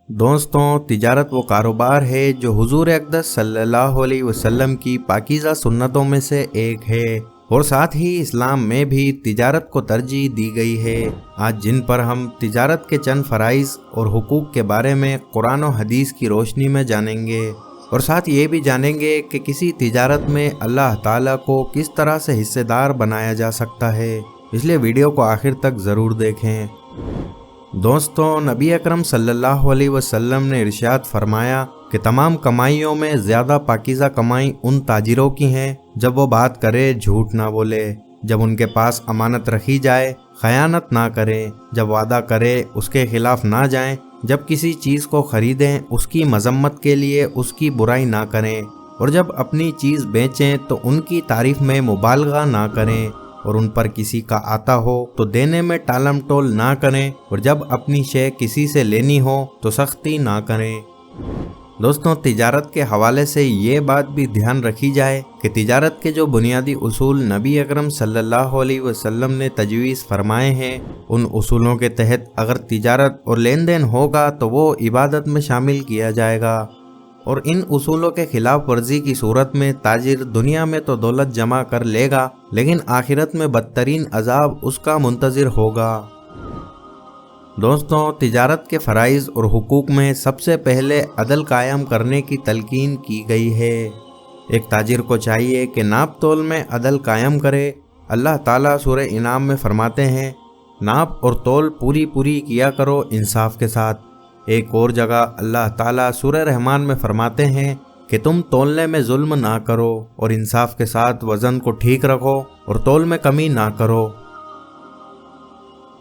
دوستوں، تجارت وہ کاروبار ہے جو حضور اقدس صلی اللہ علیہ وسلم کی پاکیزہ سنتوں میں سے ایک ہے، اور ساتھ ہی اسلام میں بھی تجارت کو ترجیح دی گئی ہے۔ آج جن پر ہم تجارت کے چند فرائض اور حقوق کے بارے میں قرآن و حدیث کی روشنی میں جانیں گے، اور ساتھ یہ بھی جانیں گے کہ کسی تجارت میں اللہ تعالیٰ کو کس طرح سے حصے دار بنایا جا سکتا ہے، اس لیے ویڈیو کو آخر تک ضرور دیکھیں۔ دوستوں، نبی اکرم صلی اللہ علیہ وسلم نے ارشاد فرمایا کہ تمام کمائیوں میں زیادہ پاکیزہ کمائی ان تاجروں کی ہیں جب وہ بات کرے جھوٹ نہ بولے، جب ان کے پاس امانت رکھی جائے خیانت نہ کریں، جب وعدہ کرے اس کے خلاف نہ جائیں، جب کسی چیز کو خریدیں اس کی مذمت کے لیے اس کی برائی نہ کریں، اور جب اپنی چیز بیچیں تو ان کی تعریف میں مبالغہ نہ کریں، اور ان پر کسی کا آتا ہو تو دینے میں ٹالم ٹول نہ کریں، اور جب اپنی شے کسی سے لینی ہو تو سختی نہ کریں۔ دوستوں، تجارت کے حوالے سے یہ بات بھی دھیان رکھی جائے کہ تجارت کے جو بنیادی اصول نبی اکرم صلی اللہ علیہ وسلم نے تجویز فرمائے ہیں، ان اصولوں کے تحت اگر تجارت اور لین دین ہوگا تو وہ عبادت میں شامل کیا جائے گا، اور ان اصولوں کے خلاف ورزی کی صورت میں تاجر دنیا میں تو دولت جمع کر لے گا، لیکن آخرت میں بدترین عذاب اس کا منتظر ہوگا۔ دوستوں، تجارت کے فرائض اور حقوق میں سب سے پہلے عدل قائم کرنے کی تلقین کی گئی ہے۔ ایک تاجر کو چاہیے کہ ناپ تول میں عدل قائم کرے۔ اللہ تعالیٰ سورہ انعام میں فرماتے ہیں، ناپ اور تول پوری کیا کرو انصاف کے ساتھ۔ ایک اور جگہ اللہ تعالیٰ سورہ رحمان میں فرماتے ہیں کہ تم تولنے میں ظلم نہ کرو اور انصاف کے ساتھ وزن کو ٹھیک رکھو اور تول میں کمی نہ کرو۔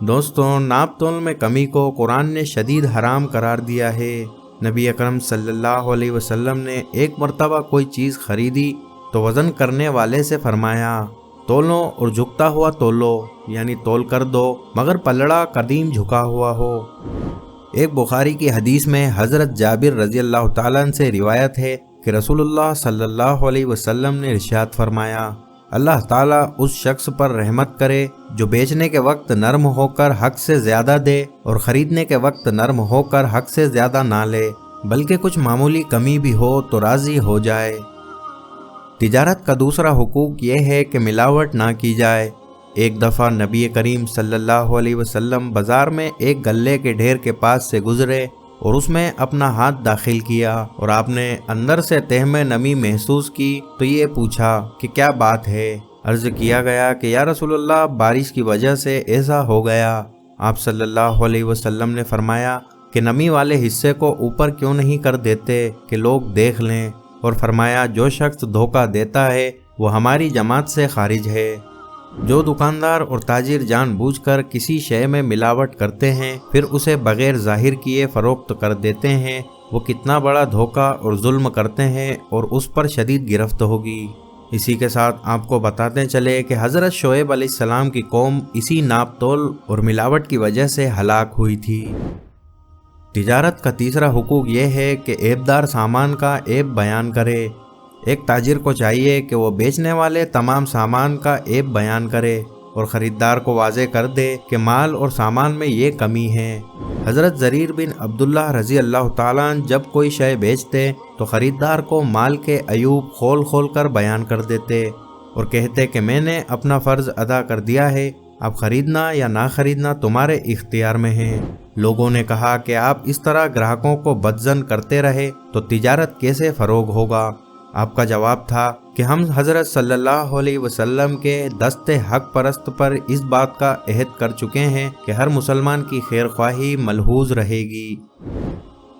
دوستوں، ناپ تول میں کمی کو قرآن نے شدید حرام قرار دیا ہے۔ نبی اکرم صلی اللہ علیہ وسلم نے ایک مرتبہ کوئی چیز خریدی تو وزن کرنے والے سے فرمایا، تولو اور جھکتا ہوا تولو، یعنی تول کر دو مگر پلڑا قدیم جھکا ہوا ہو۔ ایک بخاری کی حدیث میں حضرت جابر رضی اللہ تعالیٰ عنہ سے روایت ہے کہ رسول اللہ صلی اللہ علیہ وسلم نے ارشاد فرمایا، اللہ تعالیٰ اس شخص پر رحمت کرے جو بیچنے کے وقت نرم ہو کر حق سے زیادہ دے اور خریدنے کے وقت نرم ہو کر حق سے زیادہ نہ لے، بلکہ کچھ معمولی کمی بھی ہو تو راضی ہو جائے۔ تجارت کا دوسرا حقوق یہ ہے کہ ملاوٹ نہ کی جائے۔ ایک دفعہ نبی کریم صلی اللہ علیہ وسلم بازار میں ایک غلے کے ڈھیر کے پاس سے گزرے اور اس میں اپنا ہاتھ داخل کیا، اور آپ نے اندر سے تہ میں نمی محسوس کی تو یہ پوچھا کہ کیا بات ہے؟ عرض کیا گیا کہ یا رسول اللہ، بارش کی وجہ سے ایسا ہو گیا۔ آپ صلی اللہ علیہ وسلم نے فرمایا کہ نمی والے حصے کو اوپر کیوں نہیں کر دیتے کہ لوگ دیکھ لیں، اور فرمایا جو شخص دھوکہ دیتا ہے وہ ہماری جماعت سے خارج ہے۔ جو دکاندار اور تاجر جان بوجھ کر کسی شے میں ملاوٹ کرتے ہیں پھر اسے بغیر ظاہر کیے فروخت کر دیتے ہیں، وہ کتنا بڑا دھوکہ اور ظلم کرتے ہیں، اور اس پر شدید گرفت ہوگی۔ اسی کے ساتھ آپ کو بتاتے چلے کہ حضرت شعیب علیہ السلام کی قوم اسی ناپ تول اور ملاوٹ کی وجہ سے ہلاک ہوئی تھی۔ تجارت کا تیسرا حقوق یہ ہے کہ عیبدار سامان کا عیب بیان کرے۔ ایک تاجر کو چاہیے کہ وہ بیچنے والے تمام سامان کا عیب بیان کرے اور خریدار کو واضح کر دے کہ مال اور سامان میں یہ کمی ہے۔ حضرت جریر بن عبداللہ رضی اللہ تعالیٰ عنہ جب کوئی شے بیچتے تو خریدار کو مال کے عیوب کھول کر بیان کر دیتے اور کہتے کہ میں نے اپنا فرض ادا کر دیا ہے، اب خریدنا یا نہ خریدنا تمہارے اختیار میں ہے۔ لوگوں نے کہا کہ آپ اس طرح گراہکوں کو بدظن کرتے رہے تو تجارت کیسے فروغ ہوگا؟ آپ کا جواب تھا کہ ہم حضرت صلی اللہ علیہ وسلم کے دست حق پرست پر اس بات کا عہد کر چکے ہیں کہ ہر مسلمان کی خیر خواہی ملحوظ رہے گی۔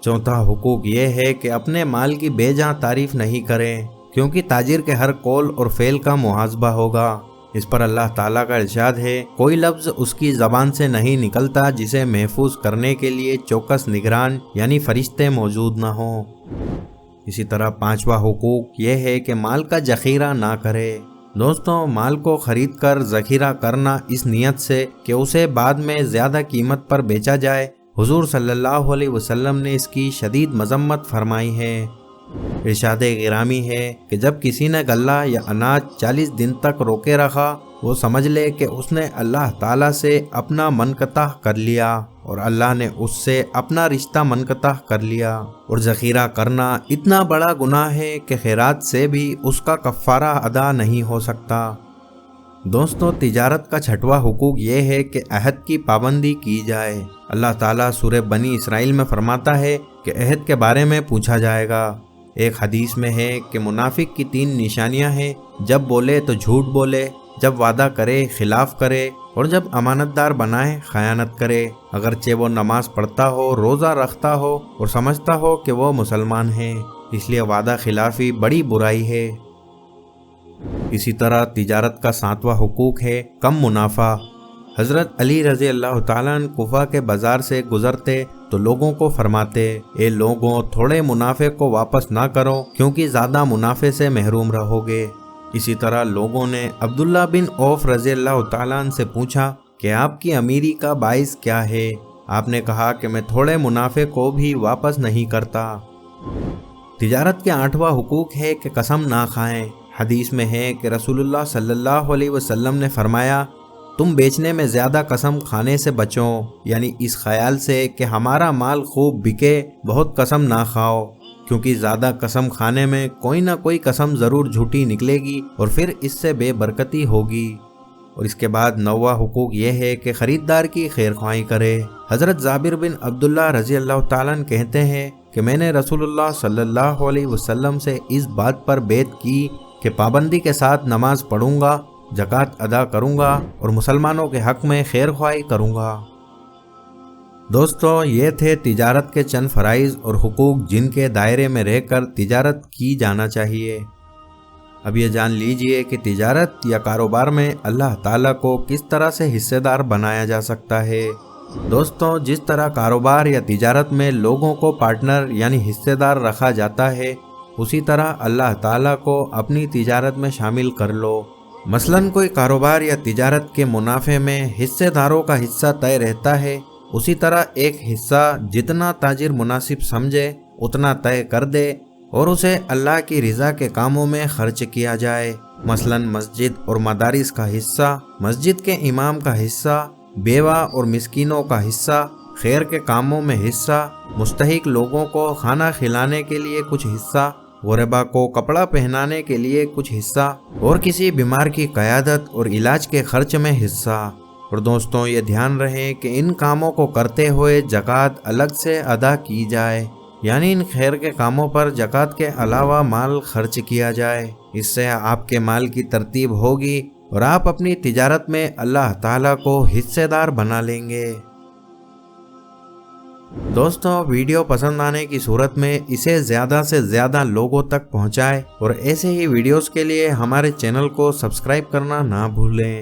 چوتھا حقوق یہ ہے کہ اپنے مال کی بے جان تعریف نہیں کریں، کیونکہ تاجر کے ہر قول اور فعل کا محاسبہ ہوگا۔ اس پر اللہ تعالیٰ کا ارشاد ہے، کوئی لفظ اس کی زبان سے نہیں نکلتا جسے محفوظ کرنے کے لیے چوکس نگران یعنی فرشتے موجود نہ ہوں۔ اسی طرح پانچواں حقوق یہ ہے کہ مال کا ذخیرہ نہ کرے۔ دوستوں، مال کو خرید کر ذخیرہ کرنا اس نیت سے کہ اسے بعد میں زیادہ قیمت پر بیچا جائے، حضور صلی اللہ علیہ وسلم نے اس کی شدید مذمت فرمائی ہے۔ ارشاد گرامی ہے کہ جب کسی نے غلہ یا اناج 40 دن تک روکے رکھا وہ سمجھ لے کہ اس نے اللہ تعالیٰ سے اپنا منقطع کر لیا اور اللہ نے اس سے اپنا رشتہ منقطع کر لیا، اور ذخیرہ کرنا اتنا بڑا گناہ ہے کہ خیرات سے بھی اس کا کفارہ ادا نہیں ہو سکتا۔ دوستو، تجارت کا چھٹواں حقوق یہ ہے کہ عہد کی پابندی کی جائے۔ اللہ تعالیٰ سورہ بنی اسرائیل میں فرماتا ہے کہ عہد کے بارے میں پوچھا جائے گا۔ ایک حدیث میں ہے کہ منافق کی 3 نشانیاں ہیں: جب بولے تو جھوٹ بولے، جب وعدہ کرے خلاف کرے، اور جب امانت دار بنائے خیانت کرے۔ اگرچہ وہ نماز پڑھتا ہو، روزہ رکھتا ہو اور سمجھتا ہو کہ وہ مسلمان ہے، اس لیے وعدہ خلافی بڑی برائی ہے۔ اسی طرح تجارت کا 7واں حقوق ہے کم منافع۔ حضرت علی رضی اللہ تعالیٰ عنہ کوفہ کے بازار سے گزرتے تو لوگوں کو فرماتے: اے لوگوں، تھوڑے منافع کو واپس نہ کرو کیونکہ زیادہ منافع سے محروم رہو گے۔ اسی طرح لوگوں نے عبداللہ بن عوف رضی اللہ تعالیٰ عنہ سے پوچھا کہ آپ کی امیری کا باعث کیا ہے؟ آپ نے کہا کہ میں تھوڑے منافع کو بھی واپس نہیں کرتا۔ تجارت کے 8واں حقوق ہے کہ قسم نہ کھائیں۔ حدیث میں ہے کہ رسول اللہ صلی اللہ علیہ وسلم نے فرمایا: تم بیچنے میں زیادہ قسم کھانے سے بچو، یعنی اس خیال سے کہ ہمارا مال خوب بکے بہت قسم نہ کھاؤ، کیونکہ زیادہ قسم کھانے میں کوئی نہ کوئی قسم ضرور جھوٹی نکلے گی اور پھر اس سے بے برکتی ہوگی۔ اور اس کے بعد 9واں حقوق یہ ہے کہ خریدار کی خیرخواہی کرے۔ حضرت جابر بن عبداللہ رضی اللہ تعالیٰ عنہ کہتے ہیں کہ میں نے رسول اللہ صلی اللہ علیہ وسلم سے اس بات پر بیعت کی کہ پابندی کے ساتھ نماز پڑھوں گا، زکوٰۃ ادا کروں گا اور مسلمانوں کے حق میں خیرخواہی کروں گا۔ دوستو، یہ تھے تجارت کے چند فرائض اور حقوق جن کے دائرے میں رہ کر تجارت کی جانا چاہیے۔ اب یہ جان لیجئے کہ تجارت یا کاروبار میں اللہ تعالیٰ کو کس طرح سے حصے دار بنایا جا سکتا ہے۔ دوستو، جس طرح کاروبار یا تجارت میں لوگوں کو پارٹنر یعنی حصے دار رکھا جاتا ہے، اسی طرح اللہ تعالیٰ کو اپنی تجارت میں شامل کر لو۔ مثلاً کوئی کاروبار یا تجارت کے منافع میں حصے داروں کا حصہ طے رہتا ہے، اسی طرح ایک حصہ جتنا تاجر مناسب سمجھے اتنا طے کر دے اور اسے اللہ کی رضا کے کاموں میں خرچ کیا جائے۔ مثلاً مسجد اور مدارس کا حصہ، مسجد کے امام کا حصہ، بیوہ اور مسکینوں کا حصہ، خیر کے کاموں میں حصہ، مستحق لوگوں کو کھانا کھلانے کے لیے کچھ حصہ، غربا کو کپڑا پہنانے کے لیے کچھ حصہ، اور کسی بیمار کی قیادت اور علاج کے خرچ میں حصہ۔ اور دوستوں، یہ دھیان رہے کہ ان کاموں کو کرتے ہوئے زکوٰۃ الگ سے ادا کی جائے، یعنی ان خیر کے کاموں پر زکوٰۃ کے علاوہ مال خرچ کیا جائے۔ اس سے آپ کے مال کی ترتیب ہوگی اور آپ اپنی تجارت میں اللہ تعالیٰ کو حصے دار بنا لیں گے۔ دوستوں، ویڈیو پسند آنے کی صورت میں اسے زیادہ سے زیادہ لوگوں تک پہنچائیں اور ایسے ہی ویڈیوز کے لیے ہمارے چینل کو سبسکرائب کرنا نہ بھولیں۔